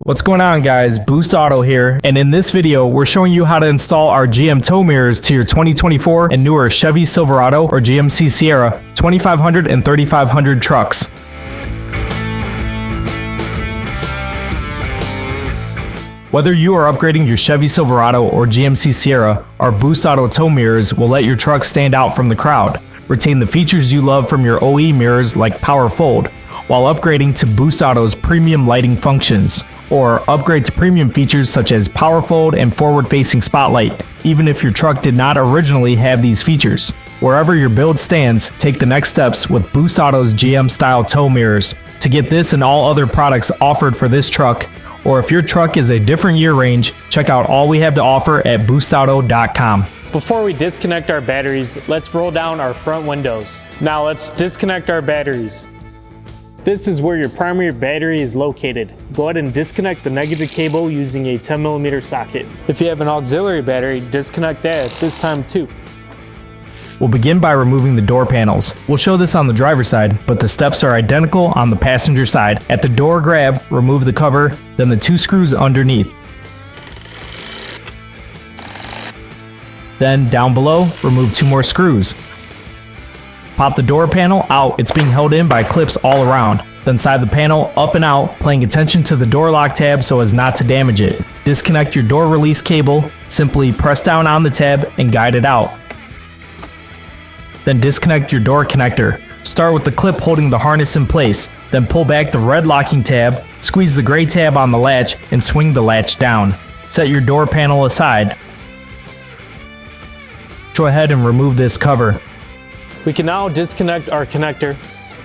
What's going on, guys? Boost Auto here, and in this video we're showing you how to install our GM tow mirrors to your 2024 and newer Chevy Silverado or GMC Sierra 2500 and 3500 trucks. Whether you are upgrading your Chevy Silverado or GMC Sierra, our Boost Auto tow mirrors will let your truck stand out from the crowd, retain the features you love from your OEM mirrors like Power Fold, while upgrading to Boost Auto's premium lighting functions, or upgrade to premium features such as Power Fold and forward-facing spotlight, even if your truck did not originally have these features. Wherever your build stands, take the next steps with Boost Auto's GM-style tow mirrors. To get this and all other products offered for this truck, or if your truck is a different year range, check out all we have to offer at boostauto.com. Before we disconnect our batteries, let's roll down our front windows. Now let's disconnect our batteries. This is where your primary battery is located. Go ahead and disconnect the negative cable using a 10mm socket. If you have an auxiliary battery, disconnect that at this time too. We'll begin by removing the door panels. We'll show this on the driver's side, but the steps are identical on the passenger side. At the door grab, remove the cover, then the 2 screws underneath. Then down below, remove 2 more screws. Pop the door panel out. It's being held in by clips all around. Then slide the panel up and out, paying attention to the door lock tab so as not to damage it. Disconnect your door release cable. Simply press down on the tab and guide it out. Then disconnect your door connector. Start with the clip holding the harness in place. Then pull back the red locking tab, squeeze the gray tab on the latch, and swing the latch down. Set your door panel aside. Go ahead and remove this cover. We can now disconnect our connector.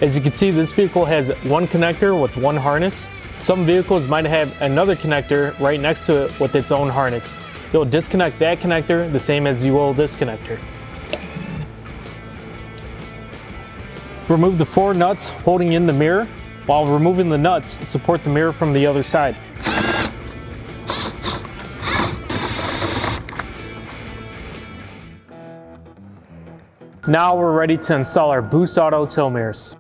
As you can see, this vehicle has one connector with one harness. Some vehicles might have another connector right next to it with its own harness. You'll disconnect that connector the same as you will this connector. Remove the 4 nuts holding in the mirror. While removing the nuts, support the mirror from the other side. Now we're ready to install our Boost Auto tow mirrors.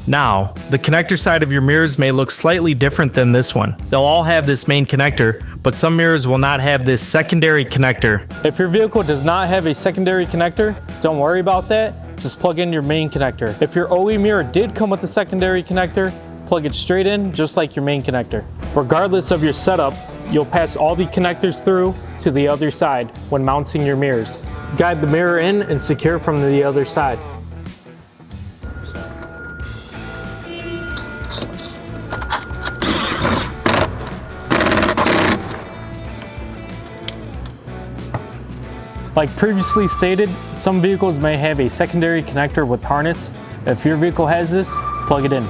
Now, the connector side of your mirrors may look slightly different than this one. They'll all have this main connector, but some mirrors will not have this secondary connector. If your vehicle does not have a secondary connector, don't worry about that. Just plug in your main connector. If your OE mirror did come with a secondary connector, plug it straight in just like your main connector. Regardless of your setup, you'll pass all the connectors through to the other side when mounting your mirrors. Guide the mirror in and secure from the other side. Like previously stated, some vehicles may have a secondary connector with harness. If your vehicle has this, plug it in.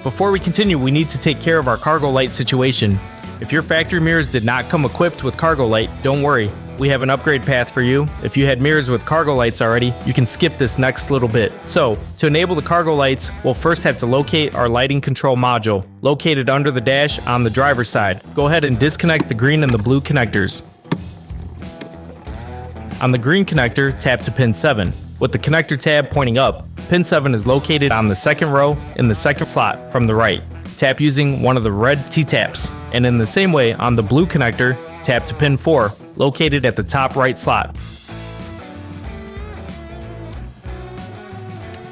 Before we continue, we need to take care of our cargo light situation. If your factory mirrors did not come equipped with cargo light, don't worry. We have an upgrade path for you. If you had mirrors with cargo lights already, you can skip this next little bit. So, to enable the cargo lights, we'll first have to locate our lighting control module, located under the dash on the driver's side. Go ahead and disconnect the green and the blue connectors. On the green connector, tap to pin 7. With the connector tab pointing up, pin 7 is located on the second row in the second slot from the right. Tap using one of the red T-taps. And in the same way, on the blue connector, tap to pin 4, located at the top right slot.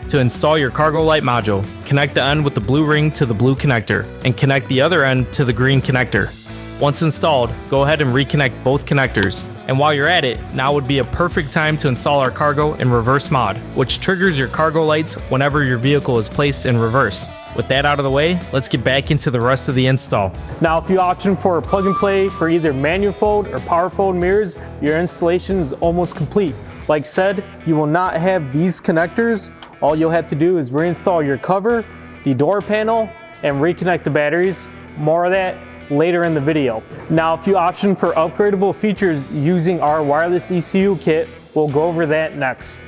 To install your cargo light module, connect the end with the blue ring to the blue connector, and connect the other end to the green connector. Once installed, go ahead and reconnect both connectors. And while you're at it, now would be a perfect time to install our cargo in reverse mod, which triggers your cargo lights whenever your vehicle is placed in reverse. With that out of the way, let's get back into the rest of the install. Now, if you option for a plug and play for either manual fold or power fold mirrors, your installation is almost complete. Like said, you will not have these connectors. All you'll have to do is reinstall your cover, the door panel, and reconnect the batteries. More of that later in the video. Now, if you option for upgradable features using our wireless ECU kit, we'll go over that next.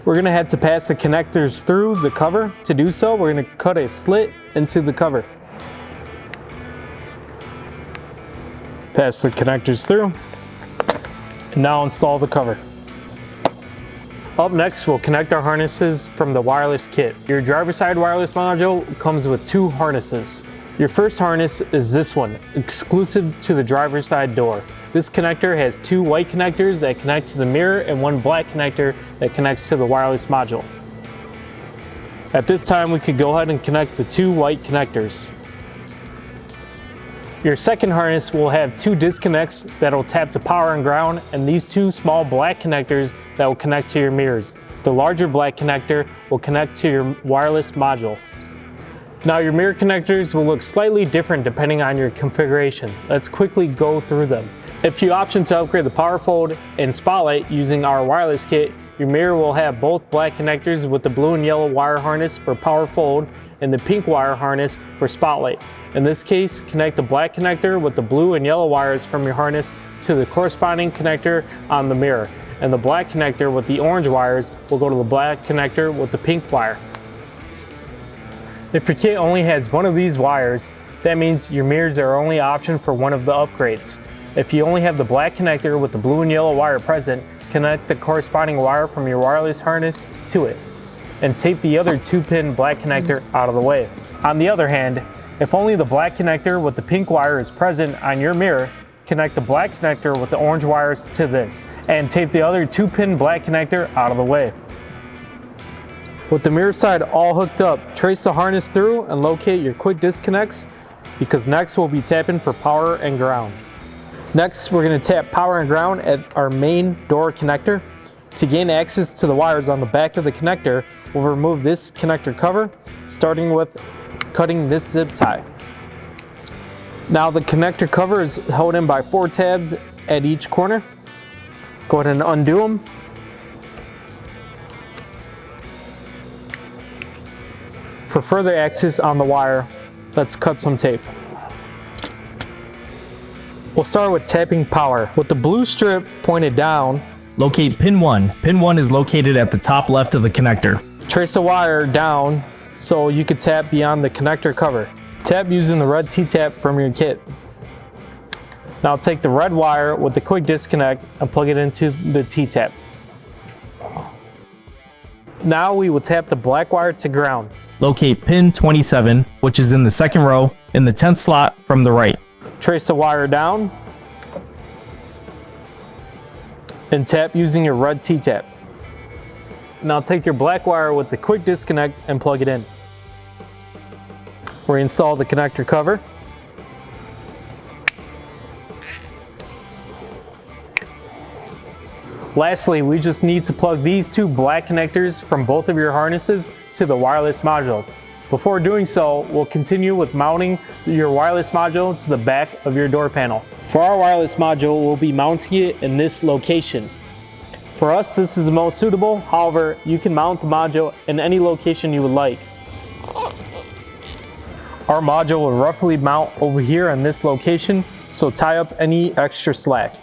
We're going to have to pass the connectors through the cover. To do so, we're going to cut a slit into the cover. Pass the connectors through, and now install the cover. Up next, we'll connect our harnesses from the wireless kit. Your driver's side wireless module comes with 2 harnesses. Your first harness is this one, exclusive to the driver's side door. This connector has 2 white connectors that connect to the mirror and 1 black connector that connects to the wireless module. At this time, we could go ahead and connect the 2 white connectors. Your second harness will have 2 disconnects that will tap to power and ground, and these 2 small black connectors that will connect to your mirrors. The larger black connector will connect to your wireless module. Now your mirror connectors will look slightly different depending on your configuration. Let's quickly go through them. If you option to upgrade the power fold and spotlight using our wireless kit, your mirror will have both black connectors with the blue and yellow wire harness for power fold and the pink wire harness for spotlight. In this case, connect the black connector with the blue and yellow wires from your harness to the corresponding connector on the mirror, and the black connector with the orange wires will go to the black connector with the pink wire. If your kit only has one of these wires, that means your mirrors are only option for one of the upgrades. If you only have the black connector with the blue and yellow wire present, connect the corresponding wire from your wireless harness to it, and tape the other 2-pin black connector out of the way. On the other hand, if only the black connector with the pink wire is present on your mirror, connect the black connector with the orange wires to this, and tape the other 2-pin black connector out of the way. With the mirror side all hooked up, trace the harness through and locate your quick disconnects, because next we'll be tapping for power and ground. Next, we're going to tap power and ground at our main door connector. To gain access to the wires on the back of the connector, we'll remove this connector cover, starting with cutting this zip tie. Now the connector cover is held in by 4 tabs at each corner. Go ahead and undo them. For further access on the wire, let's cut some tape. We'll start with tapping power. With the blue strip pointed down, Locate pin 1. Pin 1 is located at the top left of the connector. trace the wire down so you can tap beyond the connector cover. Tap using the red T-tap from your kit. Now take the red wire with the quick disconnect and plug it into the T-tap. Now we will tap the black wire to ground. Locate pin 27, which is in the second row in the 10th slot from the right. Trace the wire down and tap using your red T-tap. Now take your black wire with the quick disconnect and plug it in. Reinstall the connector cover. Lastly, we just need to plug these 2 black connectors from both of your harnesses to the wireless module. Before doing so, we'll continue with mounting your wireless module to the back of your door panel. For our wireless module, we'll be mounting it in this location. For us, this is the most suitable. However, you can mount the module in any location you would like. Our module will roughly mount over here in this location, so tie up any extra slack.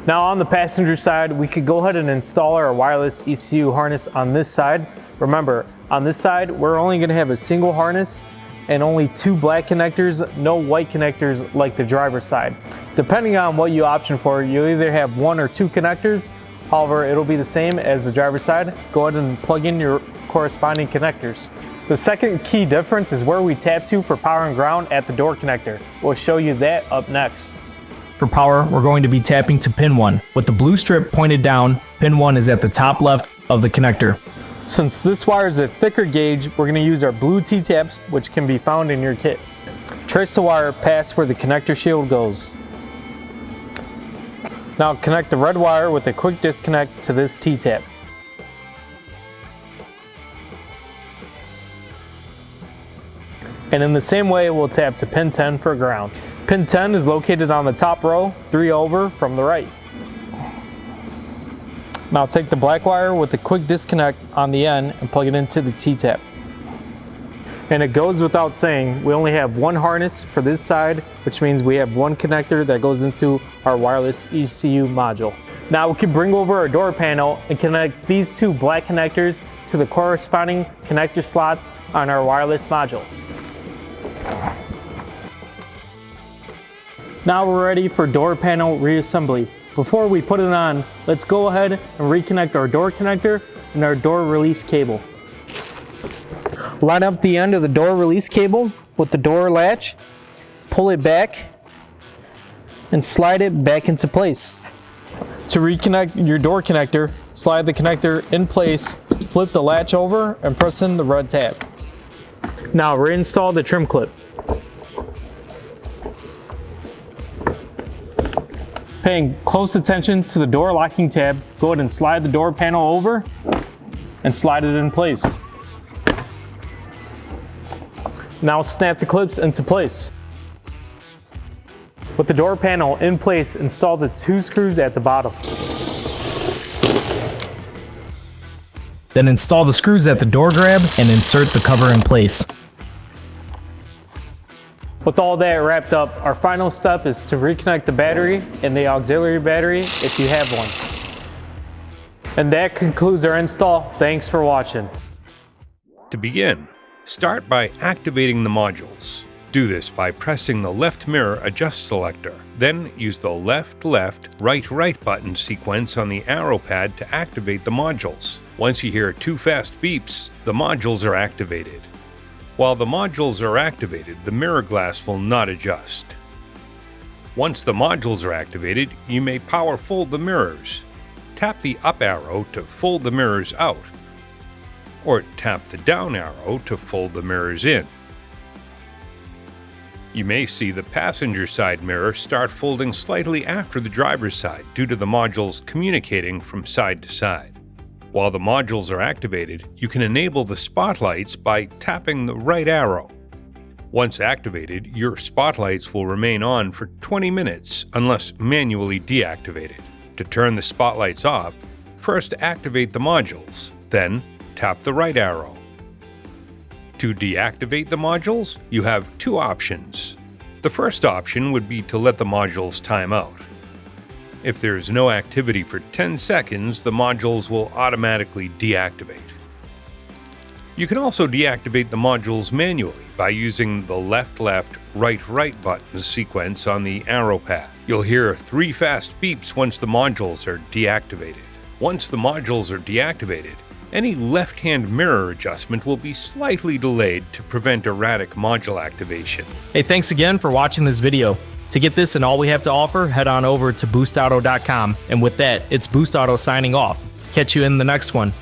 Now on the passenger side, we could go ahead and install our wireless ECU harness on this side. Remember, on this side, we're only going to have a single harness and only 2 black connectors, no white connectors like the driver's side. Depending on what you option for, you'll either have 1 or 2 connectors. However, it'll be the same as the driver's side. Go ahead and plug in your corresponding connectors. The second key difference is where we tap to for power and ground at the door connector. We'll show you that up next. For power, we're going to be tapping to pin 1. With the blue strip pointed down, pin 1 is at the top left of the connector. Since this wire is a thicker gauge, we're going to use our blue T-taps, which can be found in your kit. Trace the wire past where the connector shield goes. Now connect the red wire with a quick disconnect to this T-tap. And in the same way, we'll tap to pin 10 for ground. Pin 10 is located on the top row, 3 over from the right. Now take the black wire with the quick disconnect on the end and plug it into the T-tap. And it goes without saying, we only have 1 harness for this side, which means we have 1 connector that goes into our wireless ECU module. Now we can bring over our door panel and connect these 2 black connectors to the corresponding connector slots on our wireless module. Now we're ready for door panel reassembly. Before we put it on, let's go ahead and reconnect our door connector and our door release cable. Line up the end of the door release cable with the door latch, pull it back, and slide it back into place. To reconnect your door connector, slide the connector in place, flip the latch over, and press in the red tab. Now reinstall the trim clip. Paying close attention to the door locking tab, go ahead and slide the door panel over and slide it in place. Now snap the clips into place. With the door panel in place, install the 2 screws at the bottom. Then install the screws at the door grab and insert the cover in place. With all that wrapped up, our final step is to reconnect the battery and the auxiliary battery if you have one. And that concludes our install. Thanks for watching. To begin, start by activating the modules. Do this by pressing the left mirror adjust selector. Then use the left, right button sequence on the arrow pad to activate the modules. Once you hear 2 fast beeps, the modules are activated. While the modules are activated, the mirror glass will not adjust. Once the modules are activated, you may power fold the mirrors. Tap the up arrow to fold the mirrors out, or tap the down arrow to fold the mirrors in. You may see the passenger side mirror start folding slightly after the driver's side due to the modules communicating from side to side. While the modules are activated, you can enable the spotlights by tapping the right arrow. Once activated, your spotlights will remain on for 20 minutes unless manually deactivated. To turn the spotlights off, first activate the modules, then tap the right arrow. To deactivate the modules, you have 2 options. The first option would be to let the modules time out. If there is no activity for 10 seconds, the modules will automatically deactivate. You can also deactivate the modules manually by using the left, right buttons sequence on the arrow pad. You'll hear 3 fast beeps once the modules are deactivated. Once the modules are deactivated, any left-hand mirror adjustment will be slightly delayed to prevent erratic module activation. Hey, thanks again for watching this video. To get this and all we have to offer, head on over to boostauto.com. And with that, it's Boost Auto signing off. Catch you in the next one.